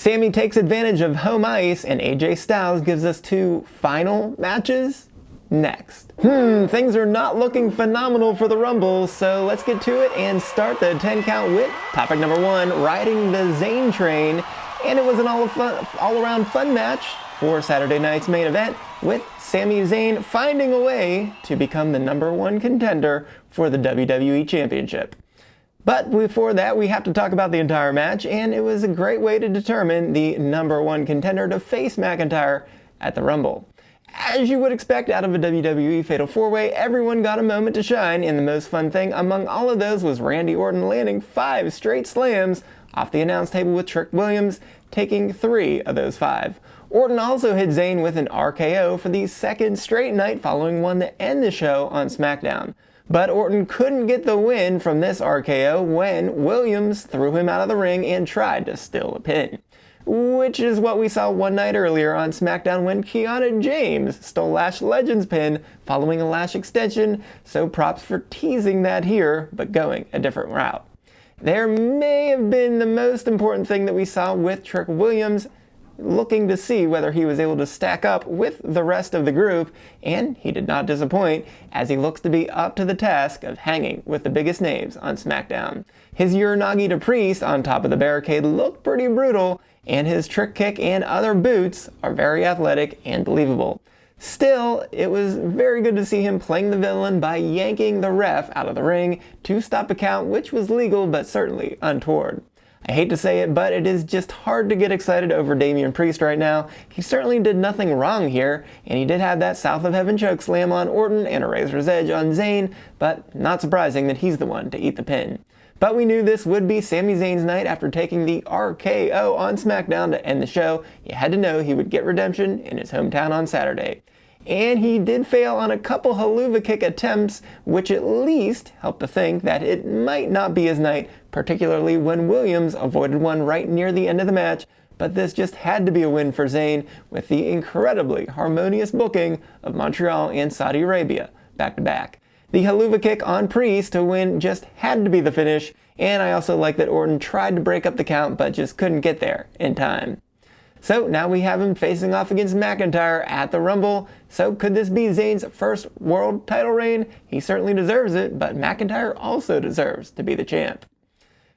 Sami takes advantage of home ice, and AJ Styles gives us 2 final matches? Next. Things are not looking phenomenal for the Rumble, so let's get to it and start the 10 count with topic number 1, riding the Zayn train. And it was an all-around fun match for Saturday night's main event, with Sami Zayn finding a way to become the #1 contender for the WWE Championship. But before that, we have to talk about the entire match, and it was a great way to determine the #1 contender to face McIntyre at the Rumble. As you would expect out of a WWE Fatal 4-Way, everyone got a moment to shine, and the most fun thing among all of those was Randy Orton landing 5 straight slams off the announce table, with Trick Williams taking 3 of those 5. Orton also hit Zayn with an RKO for the 2nd straight night, following one to end the show on SmackDown. But Orton couldn't get the win from this RKO when Williams threw him out of the ring and tried to steal a pin, which is what we saw one night earlier on SmackDown when Kiana James stole Lash Legend's pin following a Lash extension, so props for teasing that here, but going a different route. There may have been the most important thing that we saw with Trick Williams, looking to see whether he was able to stack up with the rest of the group, and he did not disappoint, as he looks to be up to the task of hanging with the biggest names on SmackDown. His Uranagi to Priest on top of the barricade looked pretty brutal, and his trick kick and other boots are very athletic and believable. Still, it was very good to see him playing the villain by yanking the ref out of the ring to stop a count, which was legal but certainly untoward. I hate to say it, but it is just hard to get excited over Damian Priest right now. He certainly did nothing wrong here, and he did have that South of Heaven choke slam on Orton and a Razor's Edge on Zayn, but not surprising that he's the one to eat the pin. But we knew this would be Sami Zayn's night after taking the RKO on SmackDown to end the show. You had to know he would get redemption in his hometown on Saturday. And he did fail on a couple haluva kick attempts, which at least helped to think that it might not be his night, particularly when Williams avoided one right near the end of the match. But this just had to be a win for Zayn, with the incredibly harmonious booking of Montreal and Saudi Arabia back to back. The haluva kick on Priest to win just had to be the finish, and I also like that Orton tried to break up the count but just couldn't get there in time. So now we have him facing off against McIntyre at the Rumble. So could this be Zayn's first world title reign? He certainly deserves it, but McIntyre also deserves to be the champ.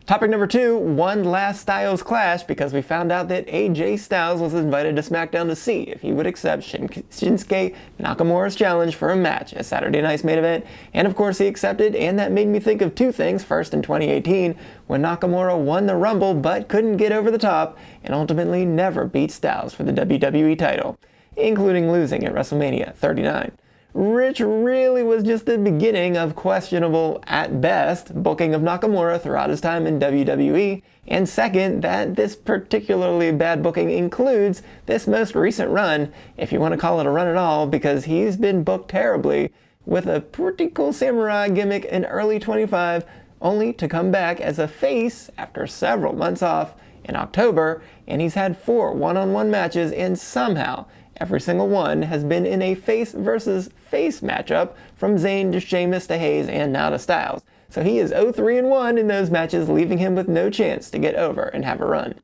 Topic number 2, one last Styles clash, because we found out that AJ Styles was invited to SmackDown to see if he would accept Shinsuke Nakamura's challenge for a match at Saturday night's main event, and of course he accepted, and that made me think of 2 things. First, in 2018, when Nakamura won the Rumble but couldn't get over the top, and ultimately never beat Styles for the WWE title, including losing at WrestleMania 39. Which really was just the beginning of questionable, at best, booking of Nakamura throughout his time in WWE, and second, that this particularly bad booking includes this most recent run, if you want to call it a run at all, because he's been booked terribly, with a pretty cool samurai gimmick in early 25, only to come back as a face after several months off in October, and he's had 4 one-on-one matches, and somehow every single one has been in a face versus face matchup, from Zayn to Sheamus to Hayes and now to Styles. So he is 0-3-1 in those matches, leaving him with no chance to get over and have a run.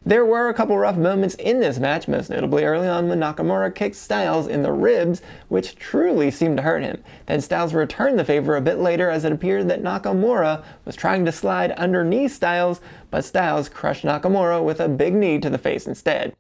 There were a couple rough moments in this match, most notably early on when Nakamura kicked Styles in the ribs, which truly seemed to hurt him. Then Styles returned the favor a bit later, as it appeared that Nakamura was trying to slide underneath Styles, but Styles crushed Nakamura with a big knee to the face instead.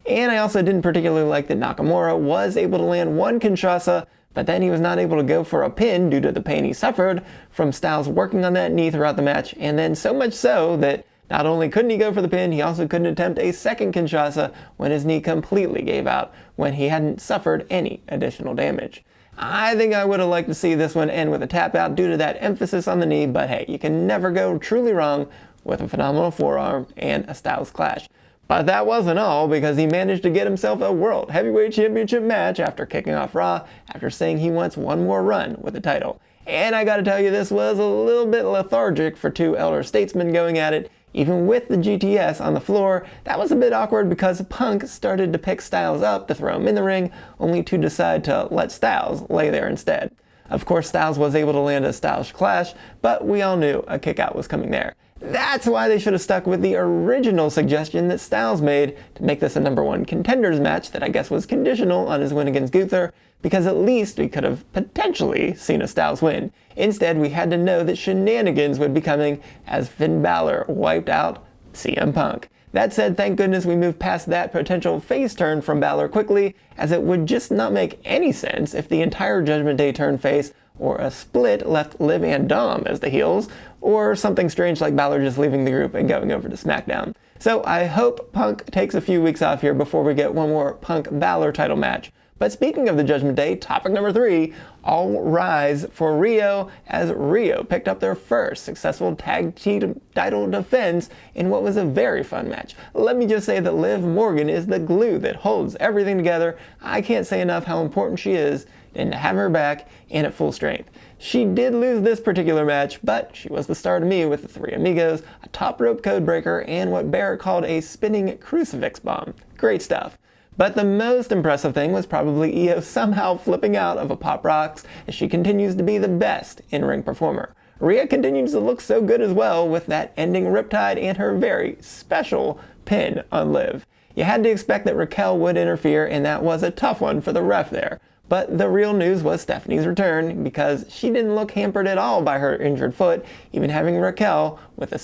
And I also didn't particularly like that Nakamura was able to land one Kinshasa, but then he was not able to go for a pin due to the pain he suffered from Styles working on that knee throughout the match, and then so much so that not only couldn't he go for the pin, he also couldn't attempt a second Kinshasa when his knee completely gave out, when he hadn't suffered any additional damage. I think I would have liked to see this one end with a tap out due to that emphasis on the knee, but hey, you can never go truly wrong with a phenomenal forearm and a Styles clash. But that wasn't all, because he managed to get himself a World Heavyweight Championship match after kicking off Raw, after saying he wants one more run with the title. And I gotta tell you, this was a little bit lethargic for 2 elder statesmen going at it. Even with the GTS on the floor, that was a bit awkward because Punk started to pick Styles up to throw him in the ring, only to decide to let Styles lay there instead. Of course, Styles was able to land a Styles clash, but we all knew a kick out was coming there. That's why they should have stuck with the original suggestion that Styles made to make this a #1 contenders match that I guess was conditional on his win against Gunther, because at least we could have potentially seen a Styles win. Instead, we had to know that shenanigans would be coming as Finn Balor wiped out CM Punk. That said, thank goodness we moved past that potential face turn from Balor quickly, as it would just not make any sense if the entire Judgment Day turned face, or a split left Liv and Dom as the heels, or something strange like Balor just leaving the group and going over to SmackDown. So I hope Punk takes a few weeks off here before we get one more Punk-Balor title match. But speaking of the Judgment Day, topic number 3, all rise for Rhiyo, as Rhiyo picked up their first successful tag team title defense in what was a very fun match. Let me just say that Liv Morgan is the glue that holds everything together. I can't say enough how important she is, and to have her back and at full strength. She did lose this particular match, but she was the star to me with the 3 amigos, a top rope code breaker, and what Barrett called a spinning crucifix bomb. Great stuff. But the most impressive thing was probably Io somehow flipping out of a pop rocks, as she continues to be the best in-ring performer. Rhea continues to look so good as well with that ending riptide and her very special pin on Liv. You had to expect that Raquel would interfere, and that was a tough one for the ref there. But the real news was Stephanie's return, because she didn't look hampered at all by her injured foot, even hitting Raquel with a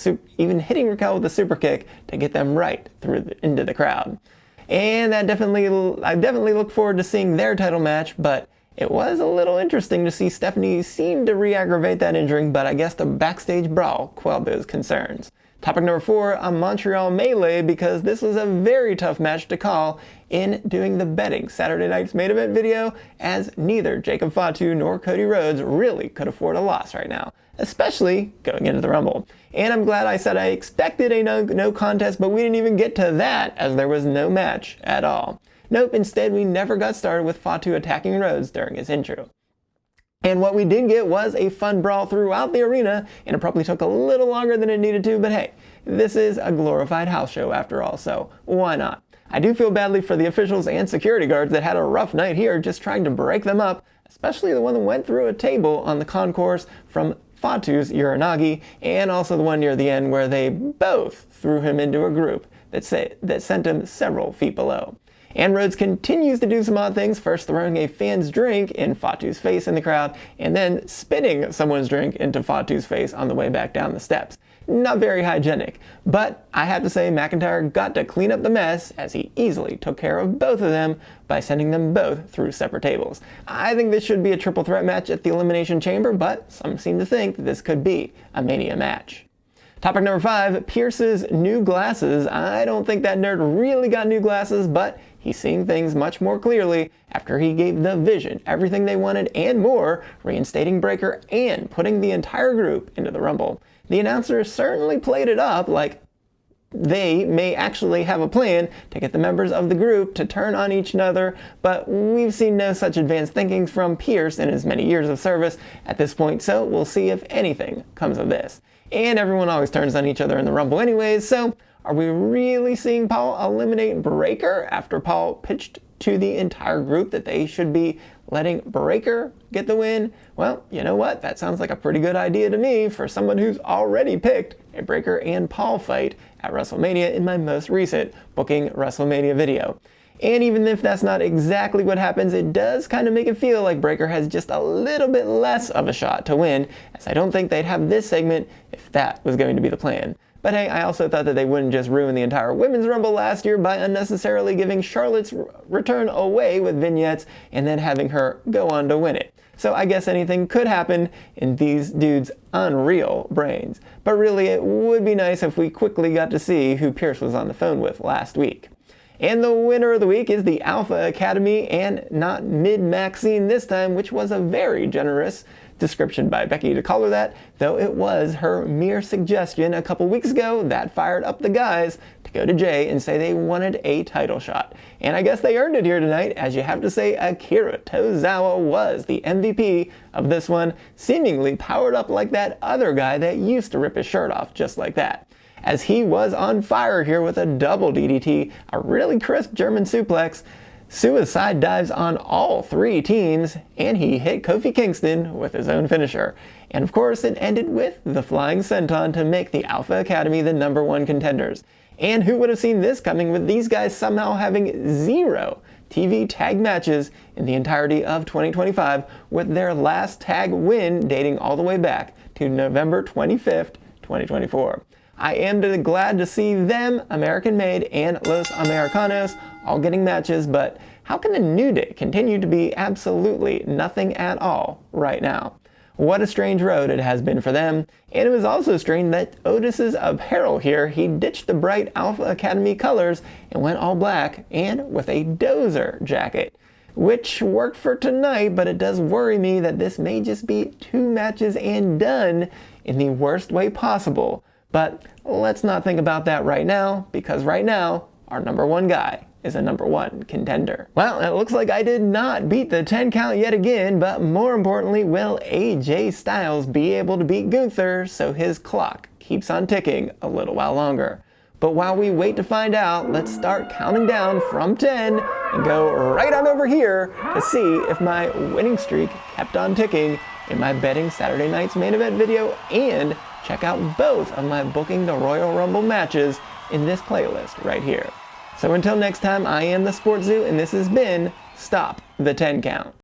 super kick to get them right into the crowd. And I definitely look forward to seeing their title match, but it was a little interesting to see Stephanie seem to re-aggravate that injury, but I guess the backstage brawl quelled those concerns. Topic number 4, a Montreal Melee, because this was a very tough match to call in doing the betting Saturday night's main event video, as neither Jacob Fatu nor Cody Rhodes really could afford a loss right now, especially going into the Rumble. And I'm glad I said I expected a no contest, but we didn't even get to that, as there was no match at all. Nope, instead we never got started with Fatu attacking Rhodes during his intro. And what we did get was a fun brawl throughout the arena, and it probably took a little longer than it needed to, but hey, this is a glorified house show after all, so why not? I do feel badly for the officials and security guards that had a rough night here just trying to break them up, especially the one that went through a table on the concourse from Fatu's Uranagi, and also the one near the end where they both threw him into a group that sent him several feet below. And Rhodes continues to do some odd things, first throwing a fan's drink in Fatu's face in the crowd, and then spitting someone's drink into Fatu's face on the way back down the steps. Not very hygienic, but I have to say McIntyre got to clean up the mess, as he easily took care of both of them by sending them both through separate tables. I think this should be a triple threat match at the Elimination Chamber, but some seem to think that this could be a Mania match. Topic number 5, Pearce's new glasses. I don't think that nerd really got new glasses, but he's seeing things much more clearly after he gave the Vision everything they wanted and more, reinstating Breakker and putting the entire group into the Rumble. The announcer certainly played it up like they may actually have a plan to get the members of the group to turn on each other, but we've seen no such advanced thinking from Pearce in his many years of service at this point, so we'll see if anything comes of this. And everyone always turns on each other in the Rumble anyways, so are we really seeing Paul eliminate Breakker after Paul pitched to the entire group that they should be letting Breakker get the win? Well, you know what? That sounds like a pretty good idea to me for someone who's already picked a Breakker and Paul fight at WrestleMania in my most recent Booking WrestleMania video. And even if that's not exactly what happens, it does kind of make it feel like Breakker has just a little bit less of a shot to win, as I don't think they'd have this segment if that was going to be the plan. But hey, I also thought that they wouldn't just ruin the entire Women's Rumble last year by unnecessarily giving Charlotte's return away with vignettes and then having her go on to win it. So I guess anything could happen in these dudes' unreal brains. But really, it would be nice if we quickly got to see who Pearce was on the phone with last week. And the winner of the week is the Alpha Academy, and not Mid-Maxine this time, which was a very generous description by Becky to call her that, though it was her mere suggestion a couple weeks ago that fired up the guys to go to Jay and say they wanted a title shot. And I guess they earned it here tonight, as you have to say Akira Tozawa was the MVP of this one, seemingly powered up like that other guy that used to rip his shirt off just like that, as he was on fire here with a double DDT, a really crisp German suplex. suicide dives on all 3 teams, and he hit Kofi Kingston with his own finisher. And of course, it ended with the Flying Senton to make the Alpha Academy the #1 contenders. And who would have seen this coming with these guys somehow having 0 TV tag matches in the entirety of 2025, with their last tag win dating all the way back to November 25th, 2024. I am glad to see them, American Made and Los Americanos, all getting matches, but how can the New Day continue to be absolutely nothing at all right now? What a strange road it has been for them, and it was also strange that Otis's apparel here, he ditched the bright Alpha Academy colors and went all black and with a Dozer jacket, which worked for tonight, but it does worry me that this may just be 2 matches and done in the worst way possible. But let's not think about that right now, because right now, our #1 guy is a #1 contender. Well, it looks like I did not beat the 10 count yet again, but more importantly, will AJ Styles be able to beat Gunther so his clock keeps on ticking a little while longer? But while we wait to find out, let's start counting down from 10 and go right on over here to see if my winning streak kept on ticking in my Betting Saturday Night's Main Event video, and check out both of my Booking the Royal Rumble matches in this playlist right here. So until next time, I am the SportsZu, and this has been Stop the 10 Count.